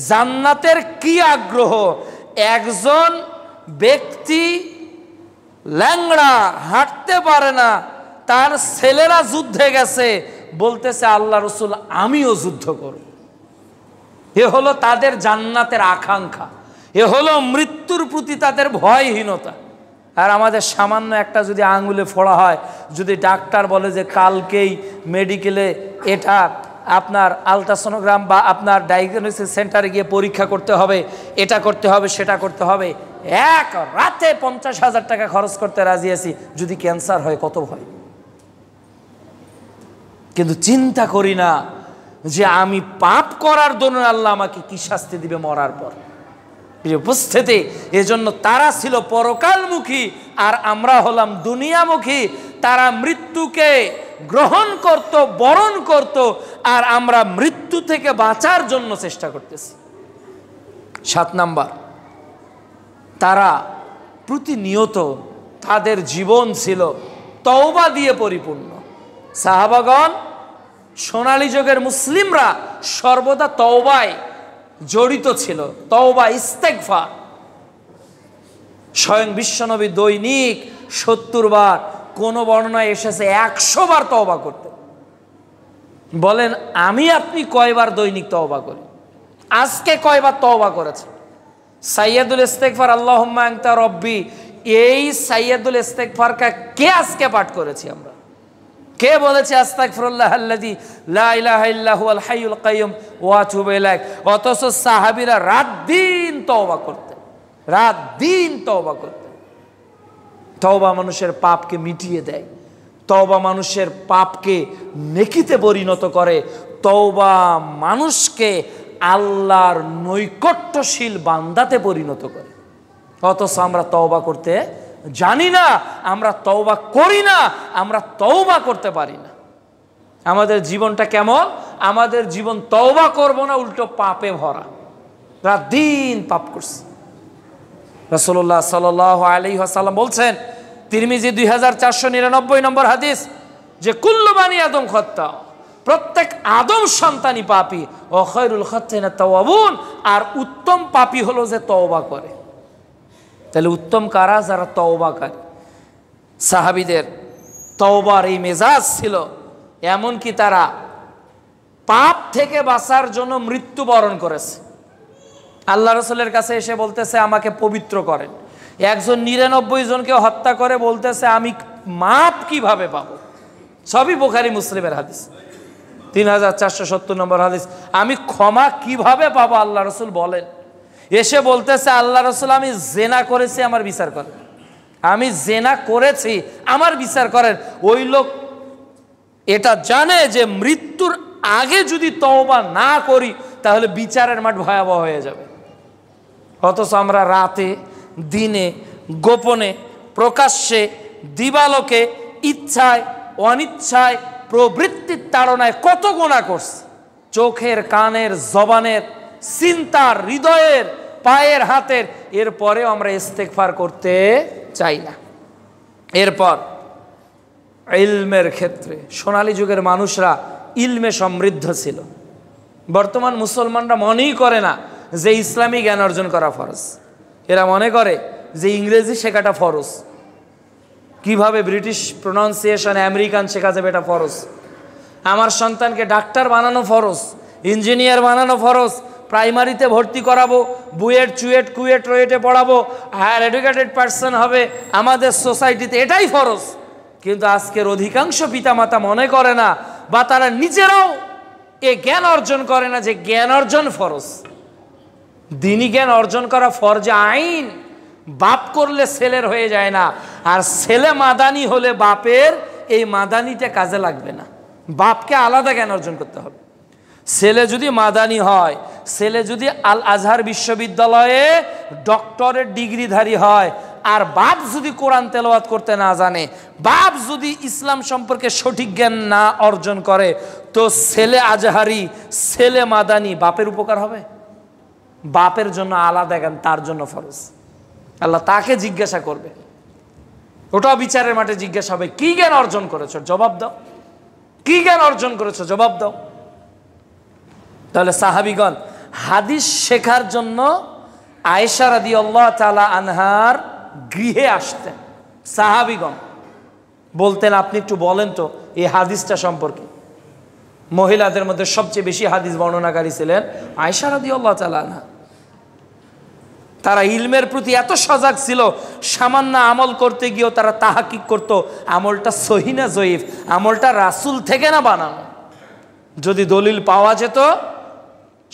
জান্নাতের কি আগ্রহ! একজন ব্যক্তি ল্যাংড়া, হাঁটতে পারে না, তার ছেলেরা যুদ্ধে গেছে, বলতেছে আল্লাহ রসুল আমিও যুদ্ধ করব। এ হলো তাদের জান্নাতের আকাঙ্ক্ষা, এ হলো মৃত্যুর প্রতি তাদের ভয়হীনতা। আর আমাদের সামান্য একটা যদি আঙুলে ফোড়া হয়, যদি ডাক্তার বলে যে কালকেই মেডিকেলে এটা আপনার আলট্রাসোনোগ্রাম বা আপনার ডায়াগনোসিস সেন্টারে গিয়ে পরীক্ষা করতে হবে, এটা করতে হবে, সেটা করতে হবে, এক রাতে 50,000 টাকা খরচ করতে রাজি আছি। যদি ক্যান্সার হয় কত ভয়! কিন্তু চিন্তা করি না যে আমি পাপ করার জন্য আল্লাহ আমাকে কি শাস্তি দিবে মরার পর। উপস্থিতি, এজন্য তারা ছিল পরকালমুখী আর আমরা হলাম দুনিয়ামুখী। তারা মৃত্যুকে গ্রহণ করত, বরণ করত, আর আমরা মৃত্যু থেকে বাঁচার জন্য চেষ্টা করতেছি। 7 নাম্বার, তারা প্রতিনিয়ত তাদের জীবন ছিল তওবা দিয়ে পরিপূর্ণ। সাহাবাগণ, সোনালী যুগের মুসলিমরা সর্বদা তওবায় জড়িত ছিল, তওবা, ইস্তেগফার। স্বয়ং বিশ্বনবী দৈনিক 70 বার, কোন বর্ণনায় এসেছে 100 বার তওবা করতেন। বলেন আমি আপনি কয়বার দৈনিক তওবা করি? আজকে কয়বার তওবা করেছে? সাইয়্যিদুল ইস্তেগফার আল্লাহুম্মা আনতা রব্বি, এই সাইয়্যিদুল ইস্তেগফারকে কে আজকে পাঠ করেছি আমরা? কে বলেছে আস্তাগফিরুল্লাহাল্লাযী লা ইলাহা ইল্লা হুয়াল হাইয়ুল কাইয়্যুম ওয়া আতুবু ইলাইহি? অথচ সাহাবীরা রাত দিন তওবা করতেন, রাত দিন তওবা করতেন। তওবা মানুষের পাপকে মিটিয়ে দেয়, তওবা মানুষের পাপকে নেকিতে পরিণত করে, তওবা মানুষকে আল্লাহর নৈকট্যশীল বান্দাতে পরিণত করে। অথচ আমরা তওবা করতে জানি না, আমরা তওবা করি না, আমরা তওবা করতে পারি না। আমাদের জীবনটা কেমন? আমাদের জীবন তওবা করব না, উল্টো পাপে ভরা, রাত দিন পাপ করছে। রাসূলুল্লাহ সাল্লাল্লাহু আলাইহি ওয়াসাল্লাম বলছেন, তিরমিজি 2499 নম্বর হাদিস, যে কুল্লু বানি আদম খাত্তা, প্রত্যেক আদম সন্তানই পাপী, ও খায়রুল খাত্তাইনা তাওয়াবুন, আর উত্তম পাপী হলো যে তওবা করে। তাহলে উত্তম কারা? যারা তওবাকারী। সাহাবীদের তওবার এই মেজাজ ছিল, এমনকি তারা পাপ থেকে বাঁচার জন্য মৃত্যুবরণ করেছে। আল্লাহ রাসূলের কাছে এসে বলতেছে আমাকে পবিত্র করেন। একজন 99 জনকে হত্যা করে বলতেছে আমি মাপ কিভাবে পাবো? সবই বুখারী মুসলিমের হাদিস, 3470 নম্বর হাদিস। আমি ক্ষমা কিভাবে পাবো আল্লাহ রাসূল বলেন। এসে বলতেছে আল্লাহ রাসূল আমি জেনা করেছি, আমার বিচার করেন। আমি জেনা করেছি, আমার বিচার করেন। ওই লোক এটা জানে যে মৃত্যুর আগে যদি তওবা না করি তাহলে বিচারের মাঠ ভয়াবহ হয়ে যাবে। অথচ আমরা রাতে, দিনে, গোপনে, প্রকাশ্যে, দিবালোকে, ইচ্ছায়, অনিচ্ছায়, প্রবৃত্তির তাড়নায় কত গুনাহ করছি। চোখের, কানের, জবানের, চিন্তার, হৃদয়ের, পায়ের, হাতের। এরপরেও আমরা ইস্তেগফার করতে চাই না। এরপর ইলমের ক্ষেত্রে সোনালী যুগের মানুষরা ইলমে সমৃদ্ধ ছিল। বর্তমান মুসলমানরা মনেই করে না যে ইসলামী জ্ঞান অর্জন করা ফরজ। এরা মনে করে যে ইংরেজি শেখাটা ফরজ, কিভাবে ব্রিটিশ প্রনাউন্সিয়েশন, আমেরিকান শেখা যাবে এটা ফরজ। আমার সন্তানকে ডাক্তার বানানো ফরজ, ইঞ্জিনিয়ার বানানো ফরজ, প্রাইমারিতে ভর্তি করাবো, বুয়েট, চুয়েট, কুয়েট, রুয়েটে পড়াবো, হায়ার এডুকেটেড পার্সন হবে আমাদের সোসাইটিতে, এটাই ফরজ। কিন্তু আজকের অধিকাংশ পিতামাতা মনে করে না, বা তারা নিজেরাও এ জ্ঞান অর্জন করে না যে জ্ঞান অর্জন ফরজ। দ্বীনি জ্ঞান অর্জন করা ফরজে আইন। বাপ করলে ছেলের হয়ে যায় না, আর ছেলে মাদানি হলে বাপের এই মাদানিটা কাজে লাগবে না। বাপকে আলাদা জ্ঞান অর্জন করতে হবে। ছেলে যদি মাদানি হয়, ছেলে যদি আল আজহার বিশ্ববিদ্যালয়ে ডক্টরেট ডিগ্রিধারী হয়, আর বাপ যদি কোরআন তেলাওয়াত করতে না জানে, বাপ যদি ইসলাম সম্পর্কে সঠিক জ্ঞান না অর্জন করে, তো ছেলে আজহারি, ছেলে মাদানি, বাপের উপকার হবে? বাপের জন্য আলাদা জ্ঞান, তার জন্য ফরজ। আল্লাহ তাকে জিজ্ঞাসা করবে, ওটাও বিচারের মাঠে জিজ্ঞাসা হবে, কি জ্ঞান অর্জন করেছো? জবাব দাও। কি জ্ঞান অর্জন করেছো? জবাব দাও। তাহলে সাহাবীগণ হাদিস শেখার জন্য আয়েশা রাদিয়াল্লাহু তাআলা আনহার গৃহে আসতেন। সাহাবীগণ বলতেন আপনি একটু বলেন তো এই হাদিসটা সম্পর্কে। মহিলাদের মধ্যে সবচেয়ে বেশি হাদিস বর্ণনাকারী ছিলেন আয়েশা রাদিয়াল্লাহু তাআলা আনহা। তারা ইলমের প্রতি এত সজাগ ছিল, সামান্য আমল করতে গিয়েও তারা তাহাকিক করত আমলটা সহিহ না জয়ীফ, আমলটা রাসূল থেকে না বানানো। যদি দলিল পাওয়া যেত,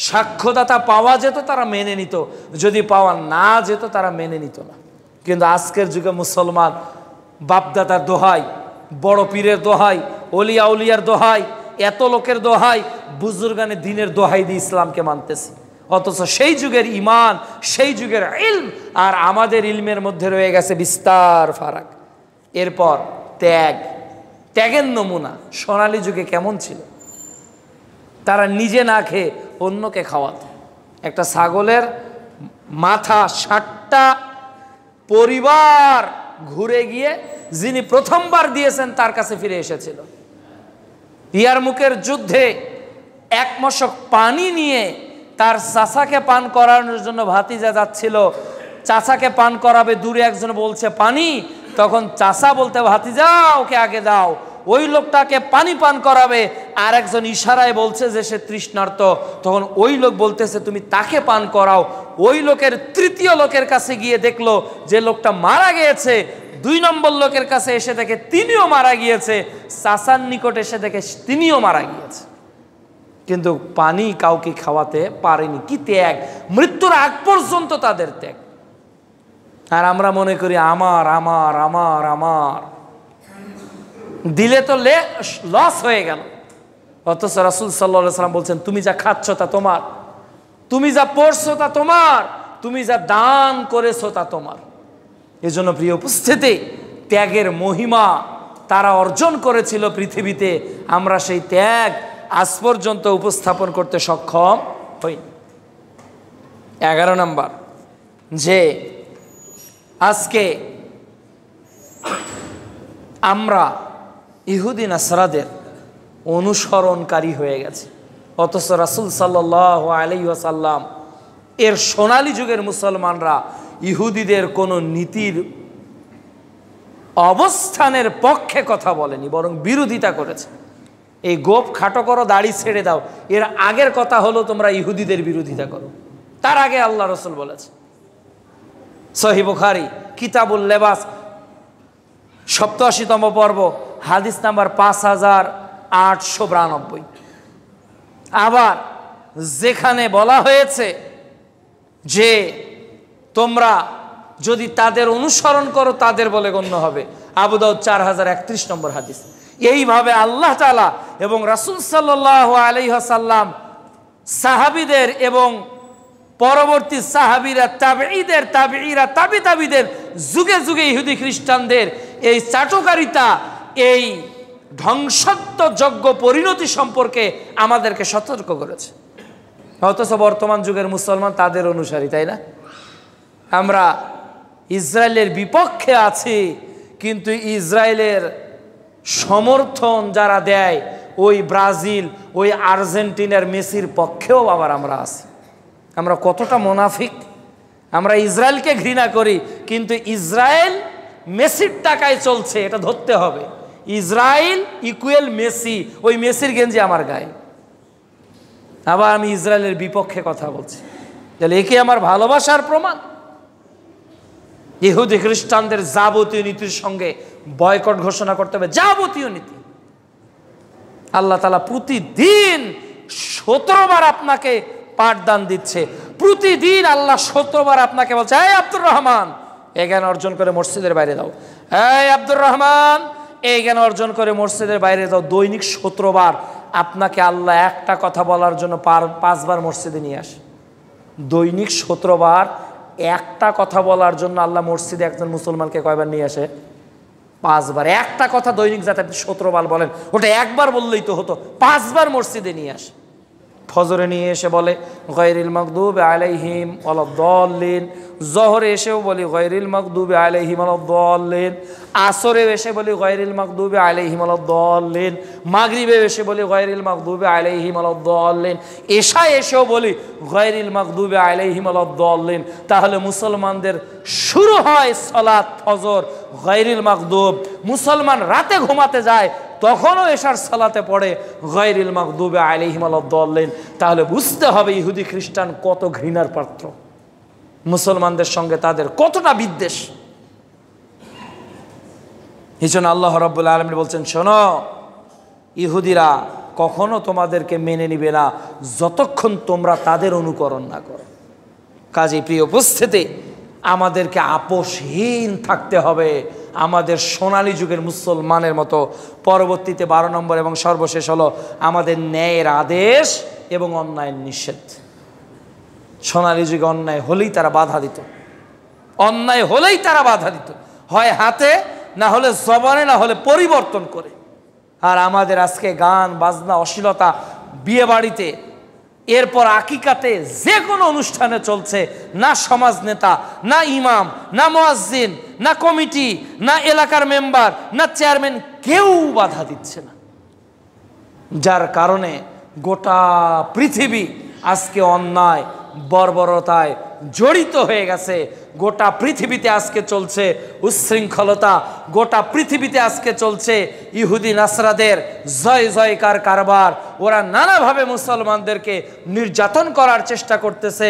সাক্ষ্যদাতা পাওয়া যেত, তারা মেনে নিত। যদি পাওয়া না যেত, তারা মেনে নিত না। কিন্তু আজকের যুগে মুসলমান বাপদাদার দোহাই, বড় পীরের দোহাই, অলিয়া উলিয়ার দোহাই, এত লোকের দোহাই, বুজুর্গানে দিনের দোহাই দিয়ে ইসলামকে মানতেছে। অথচ সেই যুগের ইমান, সেই যুগের ইলম আর আমাদের ইলমের মধ্যে রয়ে গেছে বিস্তার ফারাক। এরপর ত্যাগ, ত্যাগের নমুনা সোনালী যুগে কেমন ছিল? তারা নিজে না খেয়ে অন্যকে খাওয়াতো। একটা ছাগলের মাথা 60টা পরিবার ঘুরে গিয়ে যিনি প্রথমবার দিয়েছেন তার কাছে ফিরে এসেছিল। ইয়ারমুকের যুদ্ধে এক মশক পানি নিয়ে তার চাচাকে পান করানোর জন্য ভাতিজা যাচ্ছিল, চাচাকে পান করাবে, দূরে একজন বলছে পানি, তখন চাচা বলতে ভাতিজা ওকে আগে দাও, ওই লোকটাকে পানি পান করাবে, আর একজন ইশারায় বলছে যে সে তৃষ্ণার্ত, তখন ওই লোক বলতেছে তুমি তাকে পান করাও। ওই লোকের তৃতীয় লোকের কাছে গিয়ে দেখলো যে লোকটা মারা গিয়েছে, 2 নম্বর লোকের কাছে এসে দেখে তিনিও মারা গিয়েছে, চাচার নিকট এসে দেখে তিনিও মারা গিয়েছে, কিন্তু পানি কাউকে খাওয়াতে পারেনি। কি ত্যাগ! মৃত্যুর আগ পর্যন্ত তাদের ত্যাগ। আর আমরা মনে করি আমার আমার আমার আমার, দিলে তো লস হয়ে গেল। অথচ রাসূল সাল্লাল্লাহু আলাইহি ওয়াসাল্লাম বলছেন তুমি যা খাচ্ছ তা তোমার, তুমি যা পড়ছো তা তোমার, তুমি যা দান করেছো তা তোমার। এজন্য প্রিয় উপস্থিতি, ত্যাগের মহিমা তারা অর্জন করেছিল পৃথিবীতে, আমরা সেই ত্যাগ আজ পর্যন্ত উপস্থাপন করতে সক্ষম হই। 11 নম্বর, যে আজকে আমরা ইহুদি নাসরাদের অনুসরণকারী হয়ে গেছে, অথচ রাসূল সাল্লাল্লাহু আলাইহি ওয়াসাল্লাম এর সোনালী যুগের মুসলমানরা ইহুদিদের কোনো নীতির অবস্থানের পক্ষে কথা বলেনি, বরং বিরোধিতা করেছে। এই গোপ খাটো করো, দাড়ি ছেড়ে দাও, এর আগের কথা হলো তোমরা ইহুদিদের বিরোধিতা করো, তার আগে আল্লাহ রাসূল বলেছে। সহিহ বুখারী কিতাবুল লেবাস 87তম পর্ব হাদিস নাম্বার 5892। আবার যেখানে বলা হয়েছে যে তোমরা যদি তাদের অনুসরণ করো তাদের বলে গণ্য হবে, আবু দাউদ 4031 নম্বর হাদিস। এইভাবে আল্লাহ তাআলা এবং রাসূল সাল্লাল্লাহু আলাইহি ওয়াসাল্লাম সাহাবীদের এবং পরবর্তী সাহাবীরা, তাবেঈদের, তাবেঈরা, তাবিদের যুগে যুগে ইহুদি খ্রিস্টানদের এই চাটুকারিতা, এই ধ্বংসাত্মযজ্ঞ পরিণতি সম্পর্কে আমাদেরকে সতর্ক করেছে। অথচ বর্তমান যুগের মুসলমান তাদের অনুসারী, তাই না? আমরা ইসরায়েলের বিপক্ষে আছি, কিন্তু ইসরায়েলের সমর্থন যারা দেয় ওই ব্রাজিল, ওই আর্জেন্টিনার মেসির পক্ষেও আবার আমরা আছি। আমরা কতটা মুনাফিক! আমরা ইসরায়েলকে ঘৃণা করি, কিন্তু ইসরায়েল মেসির টাকায় চলছে, এটা ধরতে হবে। ইসরায়েল ইকুয়াল মেসি, ওই মেসির গেঞ্জি আমার গায়ে, আবার আমি ইসরায়েলের বিপক্ষে কথা বলছি, তাহলে একে আমার ভালোবাসার প্রমাণ। ইহুদি খ্রিস্টানদের যাবতীয় নীতির সঙ্গে বয়কট ঘোষণা করতে হবে, যাবতীয় নীতি। আল্লাহ তাআলা প্রতিদিন 17 বার আপনাকে পাঠদান দিচ্ছে, প্রতিদিন আল্লাহ 17 বার আপনাকে বলছে এই আব্দুর রহমান এই জ্ঞান অর্জন করে মসজিদের বাইরে দাও, এই আব্দুর রহমান এই জ্ঞান অর্জন করে মসজিদের বাইরে দাও। দৈনিক 17 বার আপনাকে আল্লাহ একটা কথা বলার জন্য 5 বার মসজিদে নিয়ে আসে। দৈনিক 17 বার একটা কথা বলার জন্য আল্লাহ মসজিদে একজন মুসলমানকে কয়বার নিয়ে আসে? 5 বার। একটা কথা দৈনিক যাতে আপনি 17 বার বলেন, ওটা একবার বললেই তো হতো, 5 বার মসজিদে নিয়ে আসে। ফজরে নিয়ে এসে বলে গায়রিল মাগদুবি আলাইহিম ওয়ালাদ-দাল্লিন, জোহরে এসেও বলি গায়রিল মাগদুবি আলাইহিম ওয়ালাদ-দাল্লিন, আসরে এসে বলি গায়রিল মাগদুবি আলাইহিম ওয়ালাদ-দাল্লিন, মাগরিবে এসে বলি গায়রিল মাগদুবি আলাইহিম ওয়ালাদ-দাল্লিন, এশায় এসেও বলি গায়রিল মাগদুবি আলাইহিম ওয়ালাদ-দাল্লিন। তাহলে মুসলমানদের শুরু হয় সালাত ফজর গায়রিল মাগদুব, মুসলমান রাতে ঘুমাতে যায় তখনও এশার সালাতে পড়ে গায়রিল মাগদুবি আলাইহিম ওয়ালাদ-দাল্লিন। তাহলে বুঝতে হবে ইহুদি খ্রিস্টান কত ঘৃণার পাত্র, মুসলমানদের সঙ্গে তাদের কতটা বিদ্বেষ। এই জন্য আল্লাহ রাব্বুল আলামিন বলছেন, শোনো ইহুদিরা কখনো তোমাদেরকে মেনে নিবে না যতক্ষণ তোমরা তাদের অনুকরণ না করো। কাজেই প্রিয় উপস্থিতি, আমাদেরকে আপোষহীন থাকতে হবে আমাদের সোনালী যুগের মুসলমানের মতো। পরবর্তীতে 12 নম্বর এবং সর্বশেষ হলো আমাদের ন্যায়ের আদেশ এবং অন্যায়ের নিষেধ। সোনালী যুগে অন্যায় হলেই তারা বাধা দিত, অন্যায় হলেই তারা বাধা দিত, হয় হাতে, না হলে জবানে, না হলে পরিবর্তন করে। আর আমাদের আজকে গান বাজনা, অশ্লীলতা, বিয়ে বাড়িতে এরপর আকিকাতে যে কোনো অনুষ্ঠানে চলছে, না সমাজ নেতা, না ইমাম, না মুয়াজ্জিন, না কমিটি, না এলাকার মেম্বার, না চেয়ারম্যান, কেউ বাধা দিচ্ছে না। যার কারণে গোটা পৃথিবী আজকে অন্যায় বর্বরতায় জড়িত হয়ে গেছে। গোটা পৃথিবীতে আজকে চলছে উচ্ছৃঙ্খলতা, গোটা পৃথিবীতে আজকে চলছে ইহুদি নাসরাদের জয় জয়কার কারবার। ওরা নানাভাবে মুসলমানদেরকে নির্যাতন করার চেষ্টা করতেছে।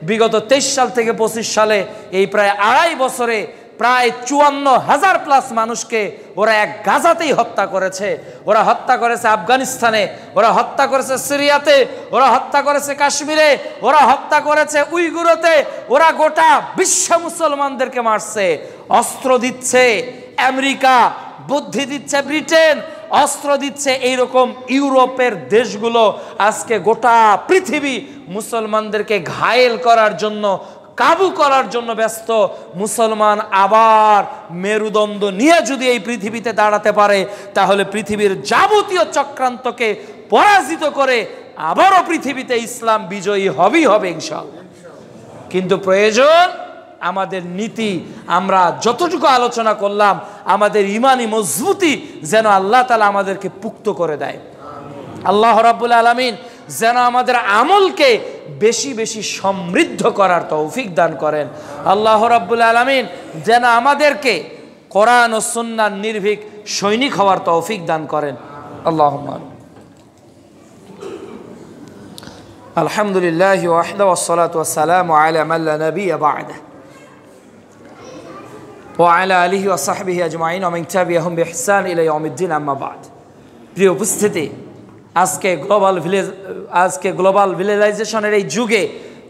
বিগত 23 সাল থেকে 25 সালে এই প্রায় 2.5 বছরে প্রায় 54,000+ মানুষকে ওরা এক গাজাতেই হত্যা করেছে। ওরা হত্যা করেছে আফগানিস্তানে, ওরা হত্যা করেছে সিরিয়াতে, ওরা হত্যা করেছে কাশ্মীরে, ওরা হত্যা করেছে উইগুরতে, ওরা গোটা বিশ্ব মুসলমানদেরকে মারছে। অস্ত্র দিচ্ছে আমেরিকা, বুদ্ধি দিচ্ছে ব্রিটেন, অস্ত্র দিচ্ছে এইরকম ইউরোপের দেশগুলো। আজকে গোটা পৃথিবী মুসলমানদেরকে ঘায়েল করার জন্য, কাবু করার জন্য ব্যস্ত। মুসলমান আবার মেরুদণ্ড নিয়ে যদি এই পৃথিবীতে দাঁড়াতে পারে, তাহলে পৃথিবীর যাবতীয় চক্রান্তকে পরাজিত করে আবারও পৃথিবীতে ইসলাম বিজয়ী হবেই হবে ইনশাআল্লাহ। কিন্তু প্রয়োজন আমাদের নীতি। আমরা যতটুকু আলোচনা করলাম, আমাদের ইমানি মজবুতি যেন আল্লাহ তাআলা আমাদেরকে পুক্ত করে দেয়। আল্লাহ রাব্বুল আলামিন যেন আমাদের আমলকে বেশি বেশি সমৃদ্ধ করার তৌফিক দান করেন। আল্লাহ রাব্বুল আলামিন যেন আমাদেরকে কোরআন ও সুন্নাহর নির্ভীক সৈনিক হওয়ার তৌফিক দান করেন। আল্লাহুম্মা আমিন। আলহামদুলিল্লাহ ওয়াহদাহু ওয়াসসালাতু ওয়াসসালামু আলা মান লা নাবিয়্যা বা'দাহু ওয়া আলা আলিহি ওয়া সাহবিহি আজমাইন ওয়া মান তাবি'আহুম বিইহসান ইলা ইয়াউমিদ্দিন, আম্মা বা'দ। প্রিয় উপস্থিতি, আজকে গ্লোবাল ভিলেজাইজেশনের এই যুগে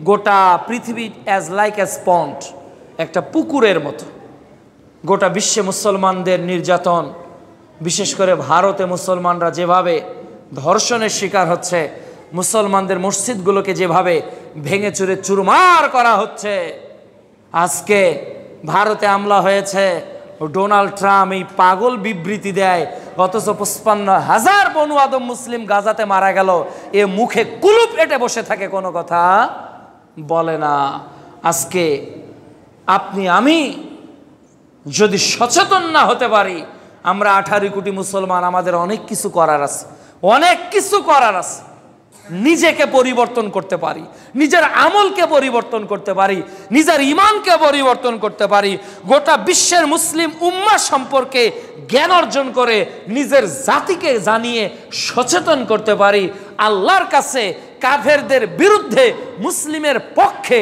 গোটা পৃথিবী অ্যাজ লাইক অ্যাজ পন্ড, একটা পুকুরের মতো। গোটা বিশ্বে মুসলমানদের নির্যাতন, বিশেষ করে ভারতে মুসলমানরা যেভাবে ধর্ষণের শিকার হচ্ছে, মুসলমানদের মসজিদগুলোকে যেভাবে ভেঙে চুরে চুরমার করা হচ্ছে। আজকে ভারতে হামলা হয়েছে, ডোনাল্ড ট্রাম্প এই পাগল বিবৃতি দেয়, অথচ 55,000 বনু আদম মুসলিম গাজাতে মারা গেল। এ মুখে কুলুপ এঁটে বসে থাকে, কোনো কথা বলে না। আজকে আপনি আমি যদি সচেতন না হতে পারি, আমরা 18 কোটি মুসলমান, আমাদের অনেক কিছু করার আছে, অনেক কিছু করার আছে। নিজেকে পরিবর্তন করতে পারি, নিজের আমলকে পরিবর্তন করতে পারি, নিজের ইমানকে পরিবর্তন করতে পারি, গোটা বিশ্বের মুসলিম উম্মাহ সম্পর্কে জ্ঞান অর্জন করে নিজের জাতিকে জানিয়ে সচেতন করতে পারি। আল্লাহর কাছে কাফেরদের বিরুদ্ধে মুসলিমের পক্ষে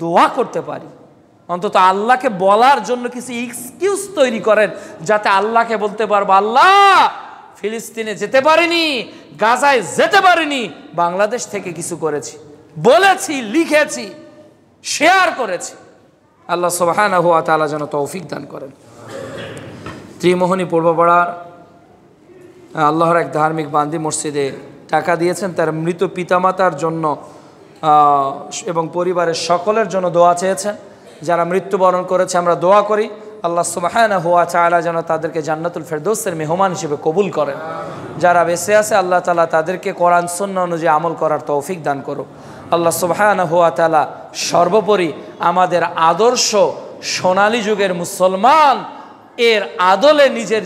দোয়া করতে পারি। অন্তত আল্লাহকে বলার জন্য কিছু এক্সকিউজ তৈরি করেন, যাতে আল্লাহকে বলতে পারবো, আল্লাহ ফিলিস্তিনে যেতে পারিনি, গাজায় যেতে পারিনি, বাংলাদেশ থেকে কিছু করেছি, বলেছি, লিখেছি, শেয়ার করেছি। আল্লাহ সুবহানাহু ওয়া তাআলা যেন তৌফিক দান করেন। ত্রিমোহনী পূর্বপাড়ার আল্লাহর এক ধার্মিক বান্দি মসজিদে টাকা দিয়েছেন তার মৃত পিতামাতার জন্য এবং পরিবারের সকলের জন্য দোয়া চেয়েছেন। যারা মৃত্যুবরণ করেছে আমরা দোয়া করি আল্লাহ সুবহানাহু ওয়া তাআলা যেন তাদেরকে জান্নাতুল ফেরদৌসের মেহমান হিসেবে কবুল করেন। যারা বেঁচে আছে আল্লাহ তাআলা তাদেরকে কোরআন সুন্নাহ অনুযায়ী আমল করার তৌফিক দান করুন। আল্লাহ সুবহানাহু ওয়া তাআলা সর্বোপরি আমাদের আদর্শ সোনালী যুগের মুসলমান এর আদলে নিজের